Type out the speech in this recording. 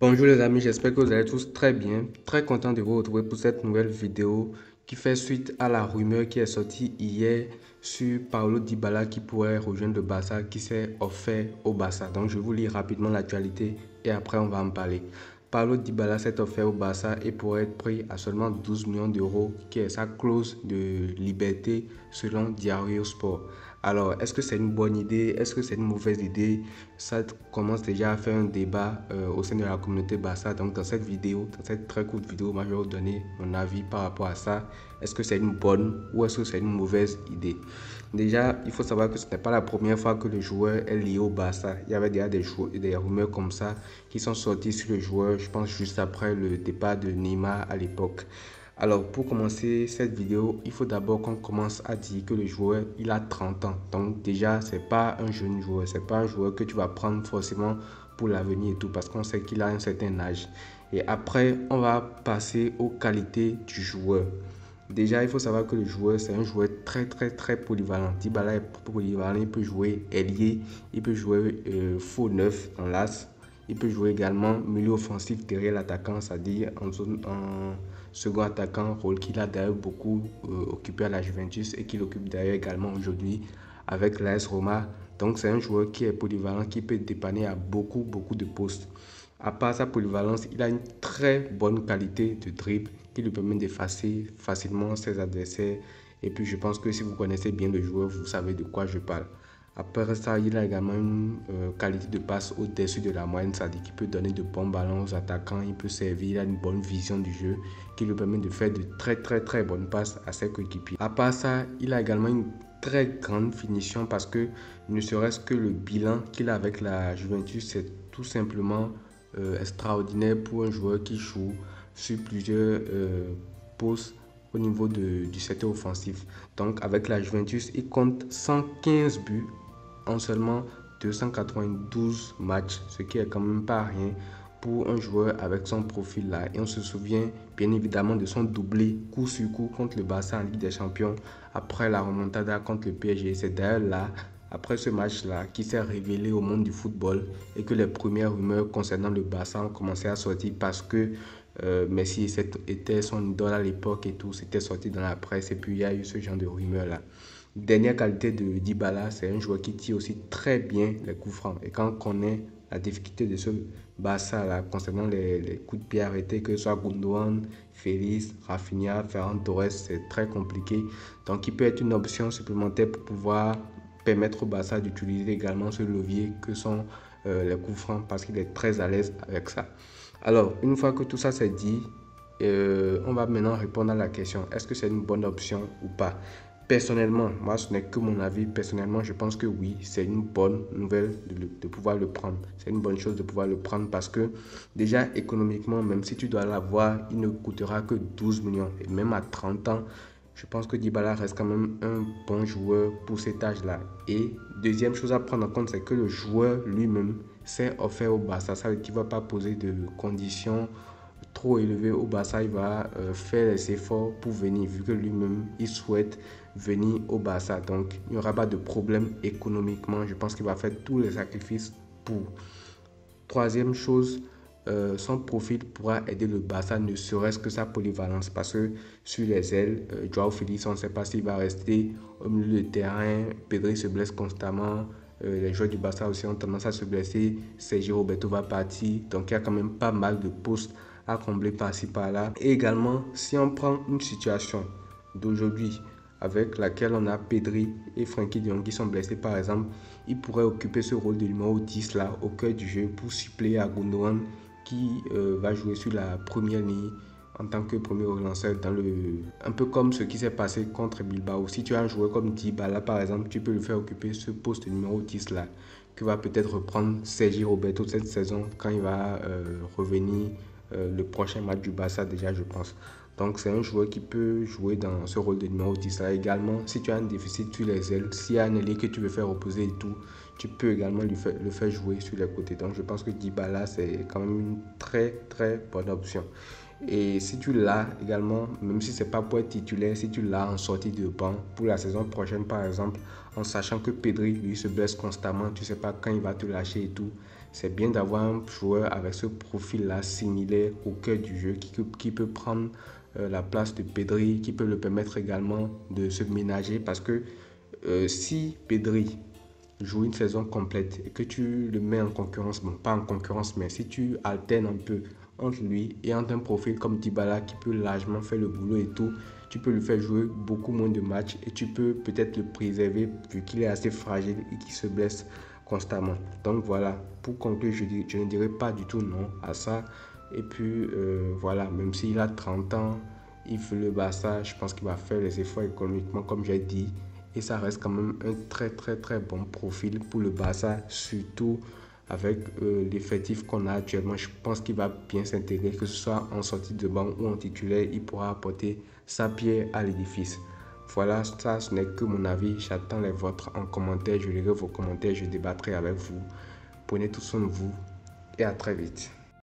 Bonjour les amis, j'espère que vous allez tous très bien. Très content de vous retrouver pour cette nouvelle vidéo qui fait suite à la rumeur qui est sortie hier sur Paulo Dybala qui pourrait rejoindre le Barça, qui s'est offert au Barça. Donc je vous lis rapidement l'actualité et après on va en parler. Paulo Dybala s'est offert au Barça et pourrait être pris à seulement 12 millions d'euros, qui est sa clause de liberté selon Diario Sport. Alors, est-ce que c'est une bonne idée? Est-ce que c'est une mauvaise idée? Ça commence déjà à faire un débat au sein de la communauté Barça. Donc, dans cette vidéo, dans cette très courte vidéo, moi, je vais vous donner mon avis par rapport à ça. Est-ce que c'est une bonne ou est-ce que c'est une mauvaise idée? Déjà, il faut savoir que ce n'est pas la première fois que le joueur est lié au Barça. Il y avait déjà des rumeurs comme ça qui sont sorties sur le joueur, je pense juste après le départ de Neymar à l'époque. Alors, pour commencer cette vidéo, il faut d'abord qu'on commence à dire que le joueur, il a 30 ans. Donc déjà, c'est pas un jeune joueur, c'est pas un joueur que tu vas prendre forcément pour l'avenir et tout, parce qu'on sait qu'il a un certain âge. Et après, on va passer aux qualités du joueur. Déjà, il faut savoir que le joueur, c'est un joueur très polyvalent. Dybala est polyvalent, il peut jouer ailier, il peut jouer faux neuf en l'axe, il peut jouer également milieu offensif derrière l'attaquant, c'est-à-dire en second attaquant, rôle qu'il a d'ailleurs beaucoup occupé à la Juventus et qu'il occupe d'ailleurs également aujourd'hui avec l'AS Roma. Donc c'est un joueur qui est polyvalent, qui peut dépanner à beaucoup de postes. À part sa polyvalence, il a une très bonne qualité de dribble qui lui permet d'effacer facilement ses adversaires. Et puis je pense que si vous connaissez bien le joueur, vous savez de quoi je parle. Après ça, il a également une qualité de passe au-dessus de la moyenne, c'est-à-dire qu'il peut donner de bons ballons aux attaquants, il peut servir, il a une bonne vision du jeu qui lui permet de faire de très bonnes passes à ses coéquipiers. À part ça, il a également une très grande finition parce que ne serait-ce que le bilan qu'il a avec la Juventus, c'est tout simplement extraordinaire pour un joueur qui joue sur plusieurs postes au niveau du secteur offensif. Donc avec la Juventus, il compte 115 buts en seulement 292 matchs, ce qui est quand même pas rien pour un joueur avec son profil là. Et on se souvient bien évidemment de son doublé coup sur coup contre le Barça en Ligue des Champions après la remontada contre le PSG. C'est d'ailleurs là, après ce match-là, qui s'est révélé au monde du football et que les premières rumeurs concernant le Barça ont commencé à sortir parce que Messi était son idole à l'époque et tout, c'était sorti dans la presse et puis il y a eu ce genre de rumeurs-là. Dernière qualité de Dybala, c'est un joueur qui tire aussi très bien les coups francs. Et quand on connaît la difficulté de ce Barça là, concernant les coups de pied arrêtés, que ce soit Gundogan, Félix, Rafinha, Ferran Torres, c'est très compliqué. Donc il peut être une option supplémentaire pour pouvoir permettre au Barça d'utiliser également ce levier que sont les coups francs parce qu'il est très à l'aise avec ça. Alors, une fois que tout ça c'est dit, on va maintenant répondre à la question, est-ce que c'est une bonne option ou pas? Personnellement, moi ce n'est que mon avis, personnellement je pense que oui, c'est une bonne nouvelle de pouvoir le prendre. C'est une bonne chose de pouvoir le prendre parce que déjà économiquement, même si tu dois l'avoir, il ne coûtera que 12 millions. Et même à 30 ans, je pense que Dybala reste quand même un bon joueur pour cet âge-là. Et deuxième chose à prendre en compte, c'est que le joueur lui-même s'est offert au Barça. Ça veut dire qu'il ne va pas poser de conditions trop élevées au Barça. Il va faire les efforts pour venir, vu que lui-même, il souhaite venir au Barça. Donc, il n'y aura pas de problème économiquement. Je pense qu'il va faire tous les sacrifices pour. Troisième chose, son profil pourra aider le Barça, ne serait-ce que sa polyvalence. Parce que sur les ailes, Joao Félix, on ne sait pas s'il va rester au milieu de terrain. Pedri se blesse constamment. Les joueurs du Barça aussi ont tendance à se blesser. Sergio Roberto va partir. Donc il y a quand même pas mal de postes à combler par-ci par-là. Et également, si on prend une situation d'aujourd'hui avec laquelle on a Pedri et Frenkie de Jong qui sont blessés par exemple, il pourrait occuper ce rôle de numéro 10 là au cœur du jeu pour suppléer à Gundogan qui va jouer sur la première ligne en tant que premier relanceur dans un peu comme ce qui s'est passé contre Bilbao. Si tu as un joueur comme Dybala par exemple, tu peux le faire occuper ce poste numéro 10 là que va peut-être reprendre Sergio Roberto cette saison quand il va revenir le prochain match du Barça déjà je pense. Donc c'est un joueur qui peut jouer dans ce rôle de numéro 10 là également. Si tu as un déficit sur les ailes, s'il y a un ailier que tu veux faire reposer et tout, tu peux également le faire jouer sur les côtés. Donc je pense que Dybala c'est quand même une très bonne option. Et si tu l'as également, même si c'est pas pour être titulaire, si tu l'as en sortie de banc pour la saison prochaine par exemple, en sachant que Pedri lui se blesse constamment, tu sais pas quand il va te lâcher et tout, c'est bien d'avoir un joueur avec ce profil-là similaire au cœur du jeu qui peut prendre la place de Pedri, qui peut le permettre également de se ménager parce que si Pedri joue une saison complète et que tu le mets en concurrence, bon pas en concurrence, mais si tu alternes un peu entre lui et entre un profil comme Dybala qui peut largement faire le boulot et tout, tu peux lui faire jouer beaucoup moins de matchs et tu peux peut-être le préserver vu qu'il est assez fragile et qu'il se blesse constamment. Donc voilà, pour conclure, je ne dirais pas du tout non à ça. Et puis voilà, même s'il a 30 ans, il veut le Barça, je pense qu'il va faire les efforts économiquement comme j'ai dit. Et ça reste quand même un très bon profil pour le Barça, surtout avec l'effectif qu'on a actuellement. Je pense qu'il va bien s'intégrer, que ce soit en sortie de banc ou en titulaire, il pourra apporter sa pierre à l'édifice. Voilà, ça ce n'est que mon avis. J'attends les vôtres en commentaire. Je lirai vos commentaires, je débattrai avec vous. Prenez tout soin de vous et à très vite.